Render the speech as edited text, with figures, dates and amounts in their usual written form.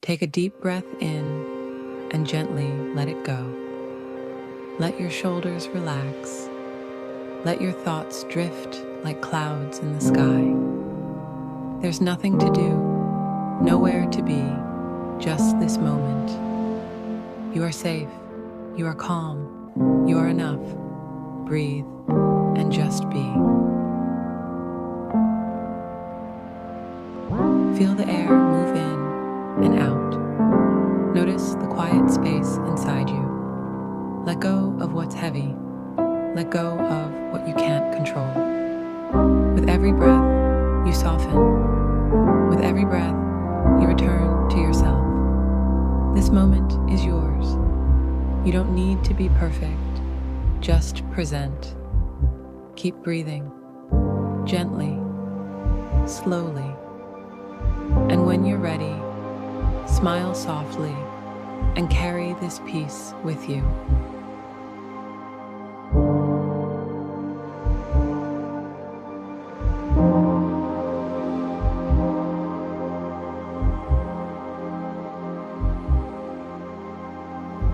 Take a deep breath in and gently let it go. Let your shoulders relax. Let your thoughts drift like clouds in the sky. There's nothing to do, nowhere to be, just this moment. You are safe, you are calm, you are enough. Breathe and just be. Feel the air move in and out. Notice the quiet space inside you. Let go of what's heavy. Let go of what you can't control. With every breath, you soften. With every breath, you return to yourself. This moment is yours. You don't need to be perfect. Just present. Keep breathing. Gently. Slowly. And when you're ready, smile softly and carry this peace with you.